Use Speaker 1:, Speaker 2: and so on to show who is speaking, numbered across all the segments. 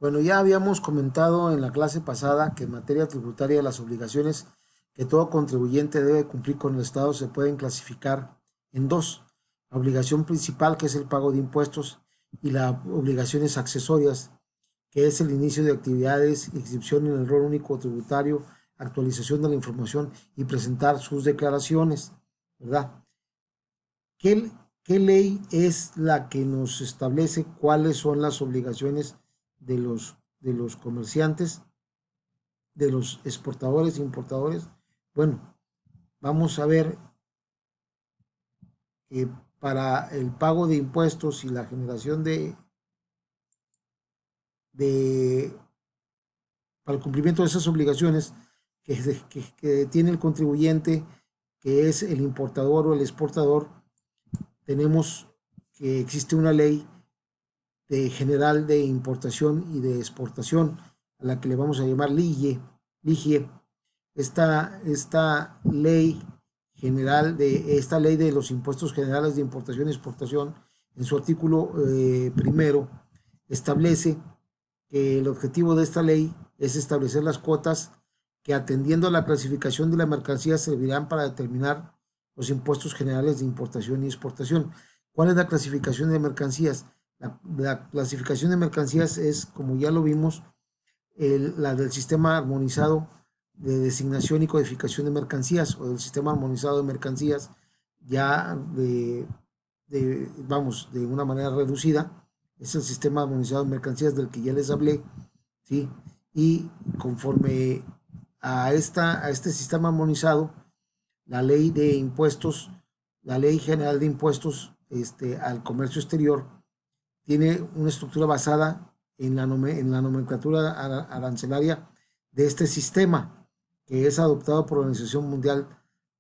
Speaker 1: Bueno, ya habíamos comentado en la clase pasada que en materia tributaria las obligaciones que todo contribuyente debe cumplir con el Estado se pueden clasificar en dos: la obligación principal, que es el pago de impuestos, y las obligaciones accesorias, que es el inicio de actividades, inscripción en el rol único tributario, actualización de la información y presentar sus declaraciones, ¿verdad? ¿Qué, qué ley es la que nos establece cuáles son las obligaciones de los comerciantes, de los exportadores e importadores? Bueno, vamos a ver que para el pago de impuestos y la generación de para el cumplimiento de esas obligaciones que tiene el contribuyente, que es el importador o el exportador, tenemos que existe una ley general de importación y de exportación, a la que le vamos a llamar LIGIE. Esta ley esta ley de los impuestos generales de importación y exportación, en su artículo primero, establece que el objetivo de esta ley es establecer las cuotas que, atendiendo a la clasificación de la mercancía, servirán para determinar los impuestos generales de importación y exportación. ¿Cuál es la clasificación de mercancías? La clasificación de mercancías es, como ya lo vimos, la del sistema armonizado de designación y codificación de mercancías, o del sistema armonizado de mercancías, ya vamos, de una manera reducida. Es el sistema armonizado de mercancías del que ya les hablé, ¿sí? Y conforme a este sistema armonizado, la ley de impuestos, la ley general de impuestos al comercio exterior, tiene una estructura basada en la nomenclatura arancelaria de este sistema, que es adoptado por la Organización Mundial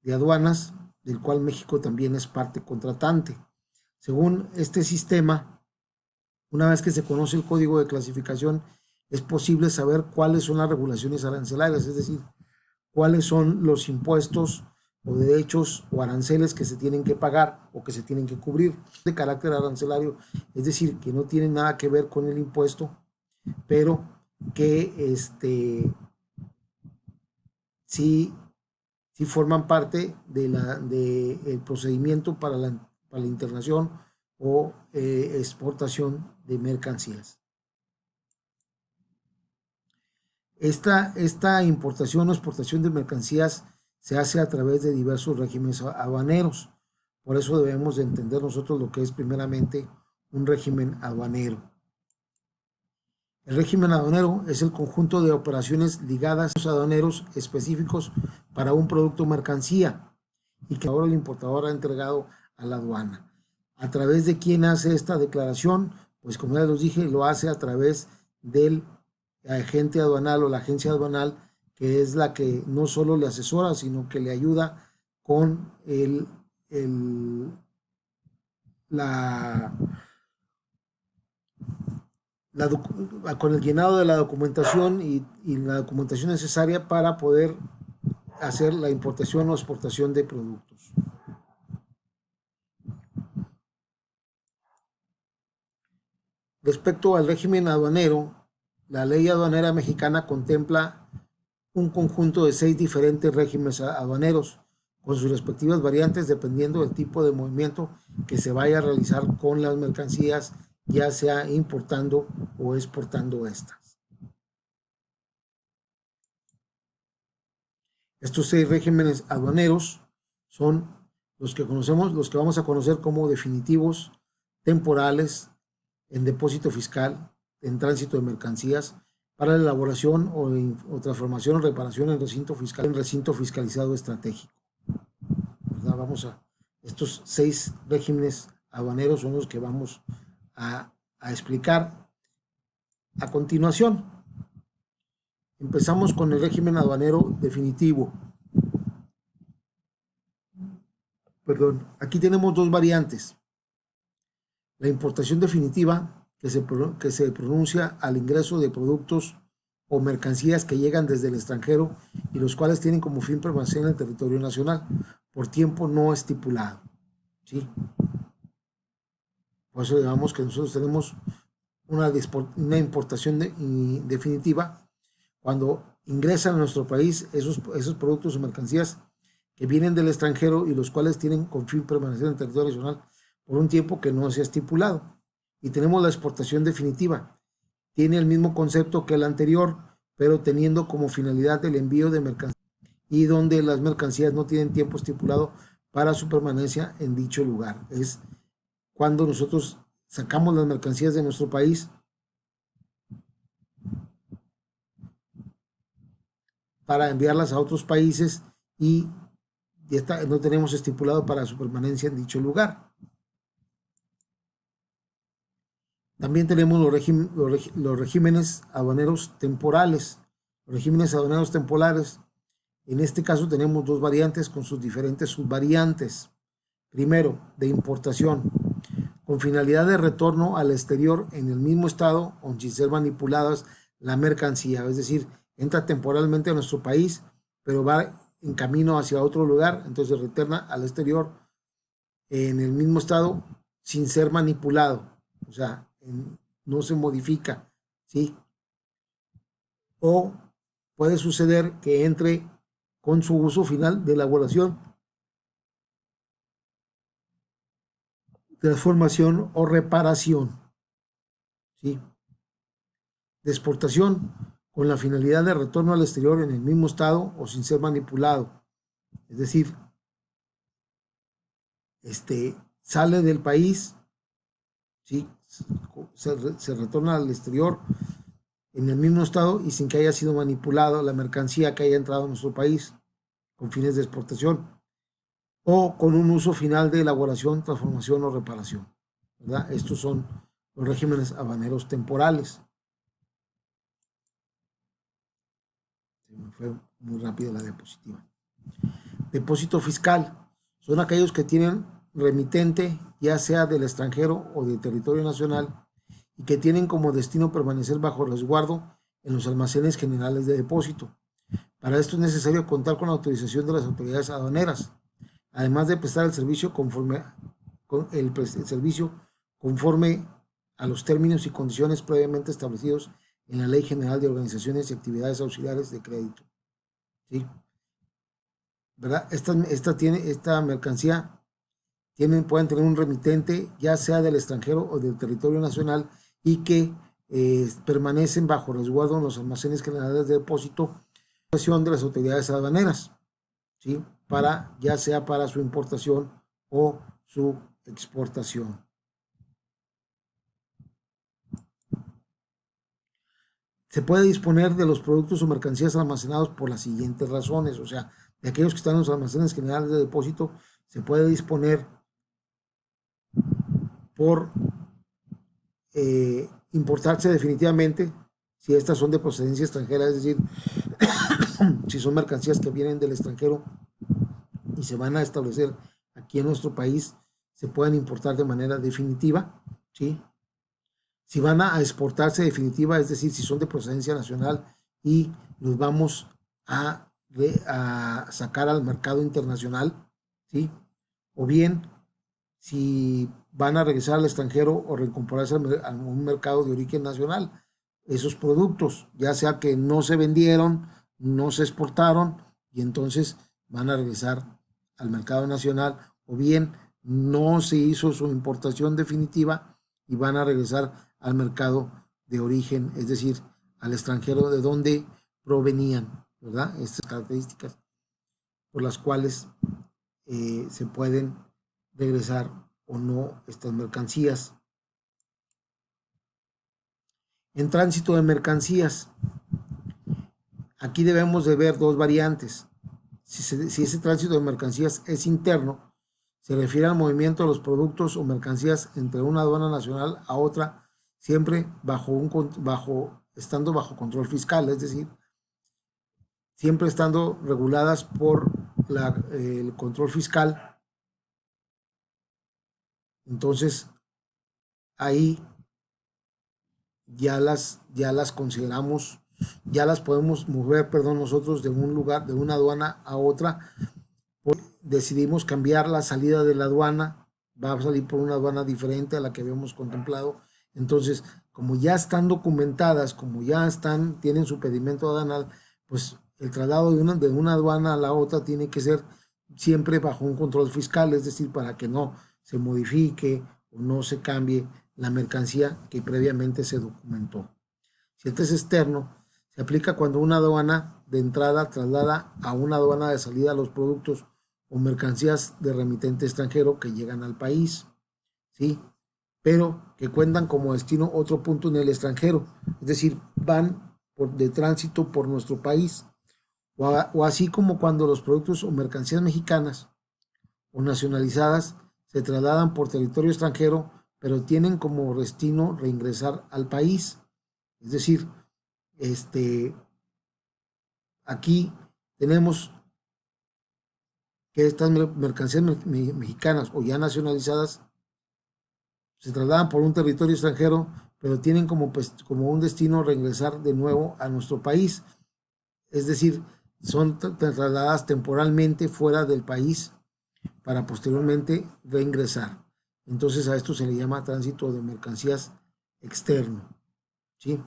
Speaker 1: de Aduanas, del cual México también es parte contratante. Según este sistema, una vez que se conoce el código de clasificación, es posible saber cuáles son las regulaciones arancelarias, es decir, cuáles son los impuestos o derechos o aranceles que se tienen que pagar o que se tienen que cubrir de carácter arancelario, es decir, que no tienen nada que ver con el impuesto, pero que sí, sí forman parte del procedimiento para la internación o exportación de mercancías. Esta importación o exportación de mercancías se hace a través de diversos regímenes aduaneros. Por eso debemos de entender nosotros lo que es primeramente un régimen aduanero. El régimen aduanero es el conjunto de operaciones ligadas a los aduaneros específicos para un producto o mercancía, y que ahora el importador ha entregado a la aduana. ¿A través de quién hace esta declaración? Pues, como ya les dije, lo hace a través del agente aduanal o la agencia aduanal, que es la que no solo le asesora, sino que le ayuda con la, con el llenado de la documentación y la documentación necesaria para poder hacer la importación o exportación de productos. Respecto al régimen aduanero, la ley aduanera mexicana contempla un conjunto de 6 diferentes regímenes aduaneros, con sus respectivas variantes dependiendo del tipo de movimiento que se vaya a realizar con las mercancías, ya sea importando o exportando estas. Estos 6 regímenes aduaneros son los que conocemos, los que vamos a conocer como definitivos, temporales, en depósito fiscal, en tránsito de mercancías, para la elaboración o transformación o reparación en recinto fiscalizado estratégico, ¿verdad? Estos 6 regímenes aduaneros son los que vamos a explicar a continuación. Empezamos con el régimen aduanero definitivo. Perdón, aquí tenemos dos variantes. La importación definitiva, que se pronuncia al ingreso de productos o mercancías que llegan desde el extranjero y los cuales tienen como fin permanecer en el territorio nacional por tiempo no estipulado, ¿sí? Por eso digamos que nosotros tenemos una importación definitiva cuando ingresan a nuestro país esos productos o mercancías que vienen del extranjero y los cuales tienen con fin permanecer en el territorio nacional por un tiempo que no se ha estipulado. Y tenemos la exportación definitiva. Tiene el mismo concepto que el anterior, pero teniendo como finalidad el envío de mercancías y donde las mercancías no tienen tiempo estipulado para su permanencia en dicho lugar. Es cuando nosotros sacamos las mercancías de nuestro país para enviarlas a otros países y no tenemos estipulado para su permanencia en dicho lugar. También tenemos los regímenes aduaneros temporales. Los regímenes aduaneros temporales, en este caso tenemos dos variantes con sus diferentes subvariantes. Primero, de importación, con finalidad de retorno al exterior en el mismo estado o sin ser manipuladas la mercancía, es decir, entra temporalmente a nuestro país, pero va en camino hacia otro lugar, entonces retorna al exterior en el mismo estado sin ser manipulado, o sea, no se modifica, ¿sí? O puede suceder que entre con su uso final de elaboración, transformación o reparación, ¿sí? De exportación con la finalidad de retorno al exterior en el mismo estado o sin ser manipulado. Es decir, sale del país, ¿sí? Se retorna al exterior en el mismo estado y sin que haya sido manipulado la mercancía que haya entrado a nuestro país con fines de exportación o con un uso final de elaboración, transformación o reparación, ¿verdad? Estos son los regímenes aduaneros temporales. Se me fue muy rápido la diapositiva. Depósito fiscal son aquellos que tienen remitente, ya sea del extranjero o del territorio nacional, y que tienen como destino permanecer bajo resguardo en los almacenes generales de depósito. Para esto es necesario contar con la autorización de las autoridades aduaneras, además de prestar el servicio conforme a los términos y condiciones previamente establecidos en la Ley General de Organizaciones y Actividades Auxiliares de Crédito. ¿Sí? ¿Verdad? Esta mercancía pueden tener un remitente, ya sea del extranjero o del territorio nacional, y que permanecen bajo resguardo en los almacenes generales de depósito de las autoridades aduaneras, ¿sí? Ya sea para su importación o su exportación. Se puede disponer de los productos o mercancías almacenados por las siguientes razones, o sea, de aquellos que están en los almacenes generales de depósito, se puede disponer por importarse definitivamente si estas son de procedencia extranjera, es decir, si son mercancías que vienen del extranjero y se van a establecer aquí en nuestro país, se pueden importar de manera definitiva, ¿sí? Si van a exportarse definitiva, es decir, si son de procedencia nacional y los vamos a sacar al mercado internacional, ¿sí? O bien, si van a regresar al extranjero o reincorporarse a un mercado de origen nacional, esos productos, ya sea que no se vendieron, no se exportaron y entonces van a regresar al mercado nacional, o bien no se hizo su importación definitiva y van a regresar al mercado de origen, es decir, al extranjero de donde provenían, ¿verdad? Estas características por las cuales se pueden regresar o no estas mercancías. En tránsito de mercancías, aquí debemos de ver dos variantes. Si ese tránsito de mercancías es interno, se refiere al movimiento de los productos o mercancías entre una aduana nacional a otra, siempre estando bajo control fiscal, es decir, siempre estando reguladas por el control fiscal. Entonces, ahí ya las consideramos, ya las podemos mover, nosotros de un lugar, de una aduana a otra. Decidimos cambiar la salida de la aduana, va a salir por una aduana diferente a la que habíamos contemplado. Entonces, como ya están documentadas, como ya están, tienen su pedimento aduanal, pues el traslado de una aduana a la otra tiene que ser siempre bajo un control fiscal, es decir, para que no se modifique o no se cambie la mercancía que previamente se documentó. Si este es externo, se aplica cuando una aduana de entrada traslada a una aduana de salida los productos o mercancías de remitente extranjero que llegan al país, ¿sí? Pero que cuentan como destino otro punto en el extranjero, es decir, van de tránsito por nuestro país, o así como cuando los productos o mercancías mexicanas o nacionalizadas se trasladan por territorio extranjero, pero tienen como destino reingresar al país. Es decir, este, aquí tenemos que estas mercancías mexicanas o ya nacionalizadas se trasladan por un territorio extranjero, pero tienen como, pues, como un destino regresar de nuevo a nuestro país. Es decir, son trasladadas temporalmente fuera del país para posteriormente reingresar. Entonces a esto se le llama tránsito de mercancías externo, ¿sí?